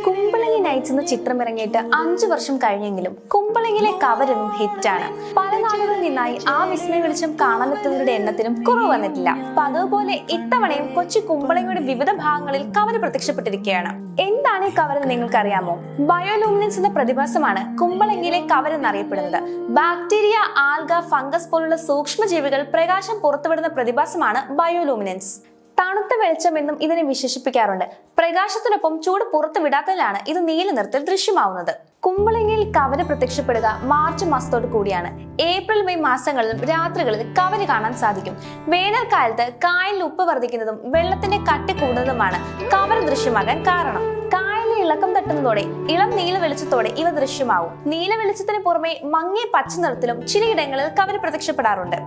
Kumbalangi nights എന്ന ചിത്രം ഇറങ്ങിയിട്ട് 5 വർഷം കഴിഞ്ഞെങ്കിലും കുമ്പളങ്ങിലെ കവരൊന്നും ഹിറ്റാണ്. പല നാടുകളിൽ നിന്നായി ആ വിസ്മയ വെളിച്ചം കാണാനെത്തുന്നവരുടെ എണ്ണത്തിലും കുറവ് വന്നിട്ടില്ല. അതുപോലെ ഇത്തവണയും കൊച്ചി കുമ്പളങ്ങിയുടെ വിവിധ ഭാഗങ്ങളിൽ കവര് പ്രത്യക്ഷപ്പെട്ടിരിക്കുകയാണ്. എന്താണ് ഈ കവർ എന്ന് നിങ്ങൾക്കറിയാമോ? ബയോലൂമിനൻസ് എന്ന പ്രതിഭാസമാണ് കുമ്പളങ്ങിയിലെ കവർ എന്നറിയപ്പെടുന്നത്. ബാക്ടീരിയ, ആൽഗ, ഫംഗസ് പോലുള്ള സൂക്ഷ്മജീവികൾ പ്രകാശം പുറത്തുവിടുന്ന പ്രതിഭാസമാണ് ബയോലൂമിനൻസ്. തണുത്ത വെളിച്ചം എന്നും ഇതിനെ വിശേഷിപ്പിക്കാറുണ്ട്. പ്രകാശത്തിനൊപ്പം ചൂട് പുറത്തു വിടാത്തതിലാണ് ഇത് നീല നിറത്തിൽ ദൃശ്യമാവുന്നത്. കുമ്പളങ്ങിയിൽ കവര് പ്രത്യക്ഷപ്പെടുക മാർച്ച് മാസത്തോട് കൂടിയാണ്. ഏപ്രിൽ മെയ് മാസങ്ങളിലും രാത്രികളിൽ കവര് കാണാൻ സാധിക്കും. വേനൽക്കാലത്ത് കായലിൽ ഉപ്പ് വർദ്ധിക്കുന്നതും വെള്ളത്തിന്റെ കട്ടി കൂടുന്നതുമാണ് കവര് ദൃശ്യമാകാൻ കാരണം. കായലിൽ ഇളക്കം തട്ടുന്നതോടെ ഇളം നീല വെളിച്ചത്തോടെ ഇവ ദൃശ്യമാവും. നീല വെളിച്ചത്തിന് പുറമെ മങ്ങിയ പച്ച നിറത്തിലും ചിലയിടങ്ങളിൽ കവര് പ്രത്യക്ഷപ്പെടാറുണ്ട്.